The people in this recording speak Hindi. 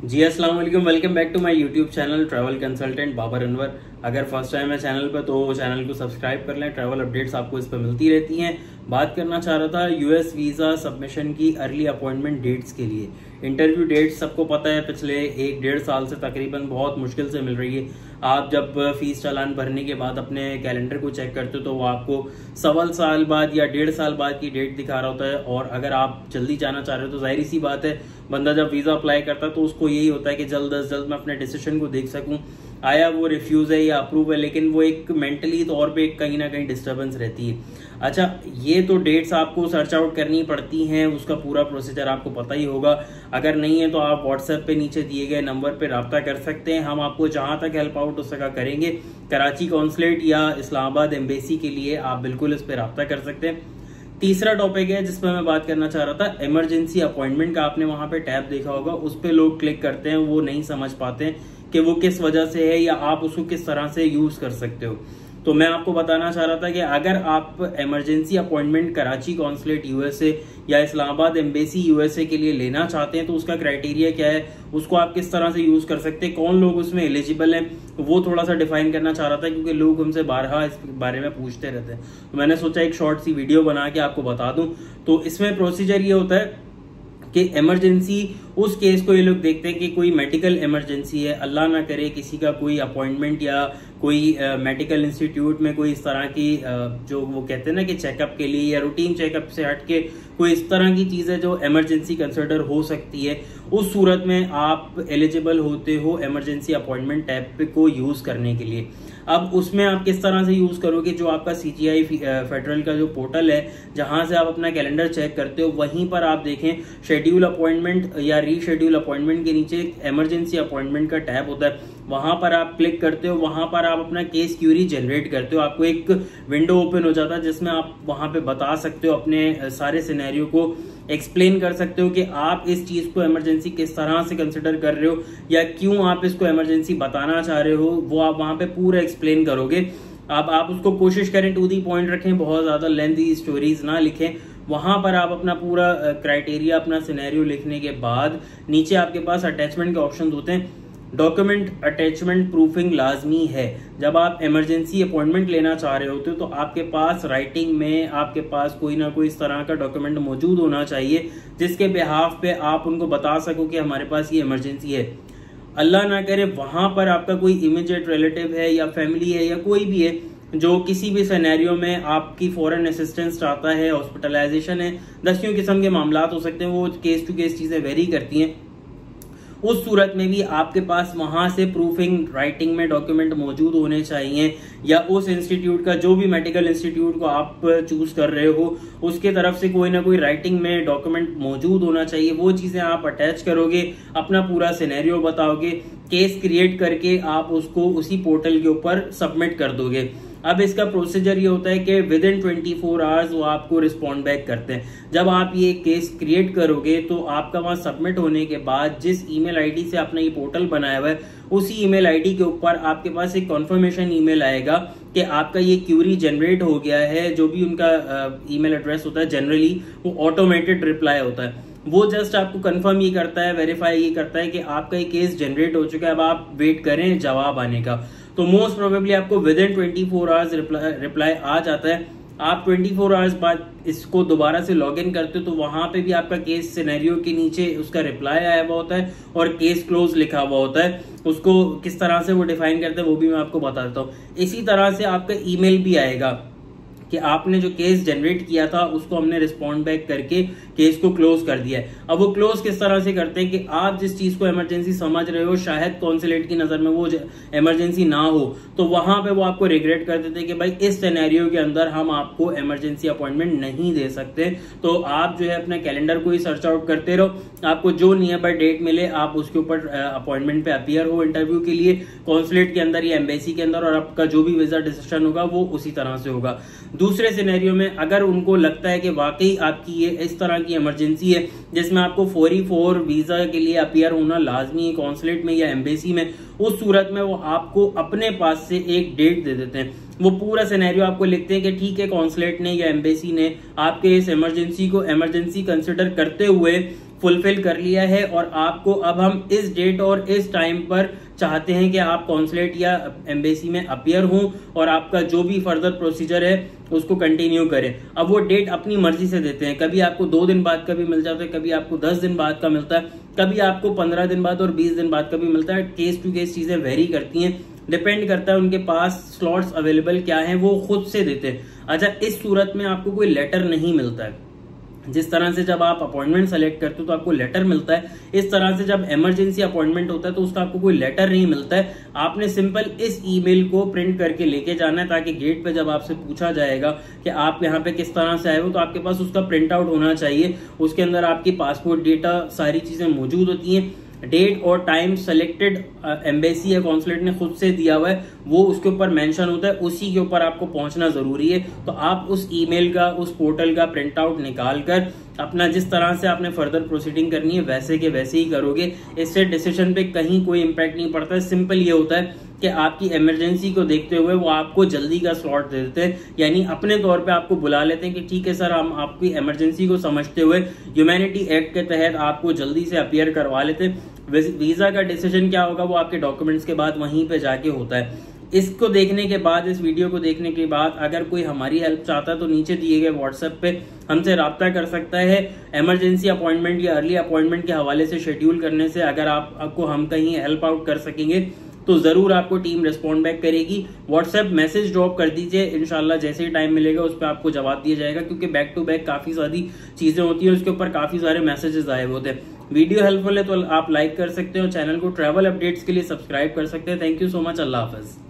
जी अस्सलाम वालेकुम, welcome back to my YouTube channel travel consultant Babar Anwar. अगर फर्स्ट टाइम है चैनल पर तो चैनल को सब्सक्राइब कर लें। ट्रैवल अपडेट्स आपको इस पर मिलती रहती हैं। बात करना चाह रहा था यूएस वीज़ा सबमिशन की अर्ली अपॉइंटमेंट डेट्स के लिए। इंटरव्यू डेट्स सबको पता है पिछले 1-1.5 साल से तकरीबन बहुत मुश्किल से मिल रही है। आप जब फीस चालान भरने के बाद अपने कैलेंडर को चेक करते हो तो वो आपको 1.25 साल बाद या 1.5 साल बाद की डेट दिखा रहा होता है। और अगर आप जल्दी जाना चाह रहे हो तो जाहिर सी बात है, बंदा जब वीज़ा अप्लाई करता है तो उसको यही होता है कि जल्द अज जल्द मैं अपने डिसीजन को देख सकूं, आया वो रिफ्यूज है या अप्रूव है। लेकिन वो एक मेंटली तौर पे कहीं ना कहीं डिस्टर्बेंस रहती है। अच्छा, ये तो डेट्स आपको सर्च आउट करनी पड़ती हैं, उसका पूरा प्रोसीजर आपको पता ही होगा। अगर नहीं है तो आप व्हाट्सएप पे नीचे दिए गए नंबर पे रब्ता कर सकते हैं। हम आपको जहां तक हेल्प आउट हो सका करेंगे। कराची कॉन्सुलेट या इस्लामाबाद एम्बेसी के लिए आप बिल्कुल इस पे रब्ता कर सकते हैं। तीसरा टॉपिक है जिसपे मैं बात करना चाह रहा था, इमरजेंसी अपॉइंटमेंट का। आपने वहां पे टैब देखा होगा, उस पे लोग क्लिक करते हैं, वो नहीं समझ पाते हैं कि वो किस वजह से है या आप उसको किस तरह से यूज कर सकते हो। तो मैं आपको बताना चाह रहा था कि अगर आप emergency appointment Karachi consulate USA या इस्लामाबाद एम्बेसी यूएसए के लिए लेना चाहते हैं तो उसका क्राइटेरिया क्या है, उसको आप किस तरह से यूज कर सकते हैं, कौन लोग उसमें एलिजिबल हैं, वो थोड़ा सा डिफाइन करना चाह रहा था क्योंकि लोग हमसे बारहा इस बारे में पूछते रहते हैं। तो मैंने सोचा एक शॉर्ट सी वीडियो बना के आपको बता दूं। तो इसमें प्रोसीजर ये होता है कि इमरजेंसी उस केस को ये लोग देखते हैं कि कोई मेडिकल इमरजेंसी है, अल्लाह ना करे किसी का कोई अपॉइंटमेंट या कोई मेडिकल इंस्टीट्यूट में कोई इस तरह की जो वो कहते हैं ना कि चेकअप के लिए या रूटीन चेकअप से हट के कोई इस तरह की चीज है जो इमरजेंसी कंसिडर हो सकती है। उस सूरत में आप एलिजिबल होते हो इमरजेंसी अपॉइंटमेंट टैब को यूज करने के लिए। अब उसमें आप किस तरह से यूज करोगे, जो आपका सीजीआई फेडरल का जो पोर्टल है जहां से आप अपना कैलेंडर चेक करते हो, वहीं पर आप देखें शेड्यूल अपॉइंटमेंट या रीशेड्यूल अपॉइंटमेंट के नीचे एक इमरजेंसी अपॉइंटमेंट का टैब होता है। वहां पर आप क्लिक करते हो, वहां पर आप अपना केस क्यूरी जनरेट करते हो। आपको एक विंडो ओपन हो जाता है जिसमें आप वहां पे बता सकते हो, अपने सारे सिनेरियो को एक्सप्लेन कर सकते हो कि आप इस चीज को इमरजेंसी किस तरह से कंसिडर कर रहे हो या क्यों आप इसको इमरजेंसी बताना चाह रहे हो, वो आप वहां पे पूरा एक्सप्लेन करोगे। अब आप उसको कोशिश करें टू दी पॉइंट रखें, बहुत ज्यादा लेंथी स्टोरीज ना लिखें। वहां पर आप अपना पूरा क्राइटेरिया, अपना सिनेरियो लिखने के बाद नीचे आपके पास अटैचमेंट के ऑप्शन होते हैं। डॉक्यूमेंट अटैचमेंट प्रूफिंग लाजमी है। जब आप इमरजेंसी अपॉइंटमेंट लेना चाह रहे होते हो तो आपके पास राइटिंग में आपके पास कोई ना कोई इस तरह का डॉक्यूमेंट मौजूद होना चाहिए जिसके बिहाफ पे आप उनको बता सको कि हमारे पास ये इमरजेंसी है। अल्लाह ना करे वहां पर आपका कोई इमीडिएट रिलेटिव है या फैमिली है या कोई भी है जो किसी भी सिनेरियो में आपकी फॉरेन असिस्टेंस चाहता है, हॉस्पिटलाइजेशन है, 10 किस्म के मामला हो सकते हैं, वो केस टू केस चीजें वेरी करती हैं। उस सूरत में भी आपके पास वहां से प्रूफिंग राइटिंग में डॉक्यूमेंट मौजूद होने चाहिए, या उस इंस्टीट्यूट का, जो भी मेडिकल इंस्टीट्यूट को आप चूज कर रहे हो, उसके तरफ से कोई ना कोई राइटिंग में डॉक्यूमेंट मौजूद होना चाहिए। वो चीजें आप अटैच करोगे, अपना पूरा सिनेरियो बताओगे, केस क्रिएट करके आप उसको उसी पोर्टल के ऊपर सबमिट कर दोगे। अब इसका प्रोसीजर ये होता है कि विद इन 24 आवर्स वो आपको रिस्पॉन्ड बैक करते हैं। जब आप ये केस क्रिएट करोगे तो आपका वहां सबमिट होने के बाद जिस ईमेल आईडी से आपने ये पोर्टल बनाया हुआ है, उसी ईमेल आईडी के ऊपर आपके पास एक कॉन्फर्मेशन ईमेल आएगा कि आपका ये क्यूरी जनरेट हो गया है। जो भी उनका ईमेल एड्रेस होता है जनरली वो ऑटोमेटेड रिप्लाई होता है, वो जस्ट आपको कंफर्म ये करता है, वेरीफाई ये करता है कि आपका ये केस जनरेट हो चुका है। अब आप वेट करें जवाब आने का। तो मोस्ट प्रोबेबली आपको विद इन 24 आवर्स रिप्लाई आ जाता है। आप 24 आवर्स बाद इसको दोबारा से लॉग इन करते हो तो वहां पे भी आपका केस सिनेरियो के नीचे उसका रिप्लाई आया हुआ होता है और केस क्लोज लिखा हुआ होता है। उसको किस तरह से वो डिफाइन करते हैं वो भी मैं आपको बता देता हूँ। इसी तरह से आपका ईमेल भी आएगा कि आपने जो केस जनरेट किया था उसको हमने रिस्पॉन्ड बैक करके केस को क्लोज कर दिया है। अब वो क्लोज किस तरह से करते हैं कि आप जिस चीज को इमरजेंसी समझ रहे हो, शायद कॉन्सुलेट की नजर में वो इमरजेंसी ना हो, तो वहां पे वो आपको रिग्रेट कर देते हैं कि भाई इस सिनेरियो के अंदर हम आपको इमरजेंसी अपॉइंटमेंट नहीं दे सकते। तो आप जो है अपने कैलेंडर को ही सर्च आउट करते रहो, आपको जो नियर बाय डेट मिले आप उसके ऊपर अपॉइंटमेंट पे अपीयर हो इंटरव्यू के लिए कॉन्सुलेट के अंदर या एम्बेसी के अंदर, और आपका जो भी वीजा डिसीजन होगा वो उसी तरह से होगा। दूसरे सिनेरियो में अगर उनको लगता है कि वाकई आपकी ये इस तरह की इमरजेंसी है जिसमें आपको 4 वीजा के लिए अपीयर होना लाजमी है कॉन्सुलेट में या एम्बेसी में, उस सूरत में वो आपको अपने पास से एक डेट दे देते हैं। वो पूरा सिनेरियो आपको लिखते हैं कि ठीक है, कॉन्सुलेट ने या एम्बेसी ने आपके इस इमरजेंसी को इमरजेंसी कंसिडर करते हुए फुलफिल कर लिया है और आपको अब हम इस डेट और इस टाइम पर चाहते हैं कि आप कॉन्सुलेट या एम्बेसी में अपीयर हों और आपका जो भी फर्दर प्रोसीजर है उसको कंटिन्यू करें। अब वो डेट अपनी मर्जी से देते हैं, कभी आपको 2 दिन बाद का भी मिल जाता है, कभी आपको 10 दिन बाद का मिलता है, कभी आपको 15 दिन बाद और 20 दिन बाद का भी मिलता है। केस टू केस चीजें वेरी करती हैं, डिपेंड करता है उनके पास स्लॉट्स अवेलेबल क्या हैं, वो खुद से देते हैं। अच्छा, इस सूरत में आपको कोई लेटर नहीं मिलता है। जिस तरह से जब आप अपॉइंटमेंट सेलेक्ट करते हो तो आपको लेटर मिलता है, इस तरह से जब इमरजेंसी अपॉइंटमेंट होता है तो उसका आपको कोई लेटर नहीं मिलता है। आपने सिंपल इस ईमेल को प्रिंट करके लेके जाना है, ताकि गेट पे जब आपसे पूछा जाएगा कि आप यहाँ पे किस तरह से आए हो तो आपके पास उसका प्रिंट आउट होना चाहिए। उसके अंदर आपकी पासपोर्ट डेटा सारी चीजें मौजूद होती हैं, डेट और टाइम सेलेक्टेड एम्बेसी या कॉन्सुलेट ने खुद से दिया हुआ है, वो उसके ऊपर मेंशन होता है, उसी के ऊपर आपको पहुंचना जरूरी है। तो आप उस ईमेल का, उस पोर्टल का प्रिंट आउट निकाल कर अपना जिस तरह से आपने फर्दर प्रोसीडिंग करनी है वैसे के वैसे ही करोगे। इससे डिसीजन पे कहीं कोई इंपैक्ट नहीं पड़ता है। सिंपल ये होता है कि आपकी इमरजेंसी को देखते हुए वो आपको जल्दी का स्लॉट दे देते हैं, यानी अपने तौर पे आपको बुला लेते हैं कि ठीक है सर, हम आपकी इमरजेंसी को समझते हुए ह्यूमैनिटी एक्ट के तहत आपको जल्दी से अपीयर करवा लेते हैं। वीजा का डिसीजन क्या होगा वो आपके डॉक्यूमेंट्स के बाद वहीं पे जाके होता है। इसको देखने के बाद, इस वीडियो को देखने के बाद अगर कोई हमारी हेल्प चाहता है तो नीचे दिए गए व्हाट्सएप पे हमसे राब्ता कर सकता है। इमरजेंसी अपॉइंटमेंट या अर्ली अपॉइंटमेंट के हवाले से शेड्यूल करने से अगर आपको हम कहीं हेल्प आउट कर सकेंगे तो जरूर आपको टीम रिस्पॉन्ड बैक करेगी। व्हाट्सएप मैसेज ड्रॉप कर दीजिए, इंशाल्लाह जैसे ही टाइम मिलेगा उस पर आपको जवाब दिया जाएगा, क्योंकि बैक टू बैक काफी सारी चीजें होती है, उसके ऊपर काफी सारे मैसेजेस आए होते हैं। वीडियो हेल्पफुल है तो आप लाइक कर सकते हो, चैनल को ट्रैवल अपडेट्स के लिए सब्सक्राइब कर सकते हैं। Thank you so much, Allah Hafiz.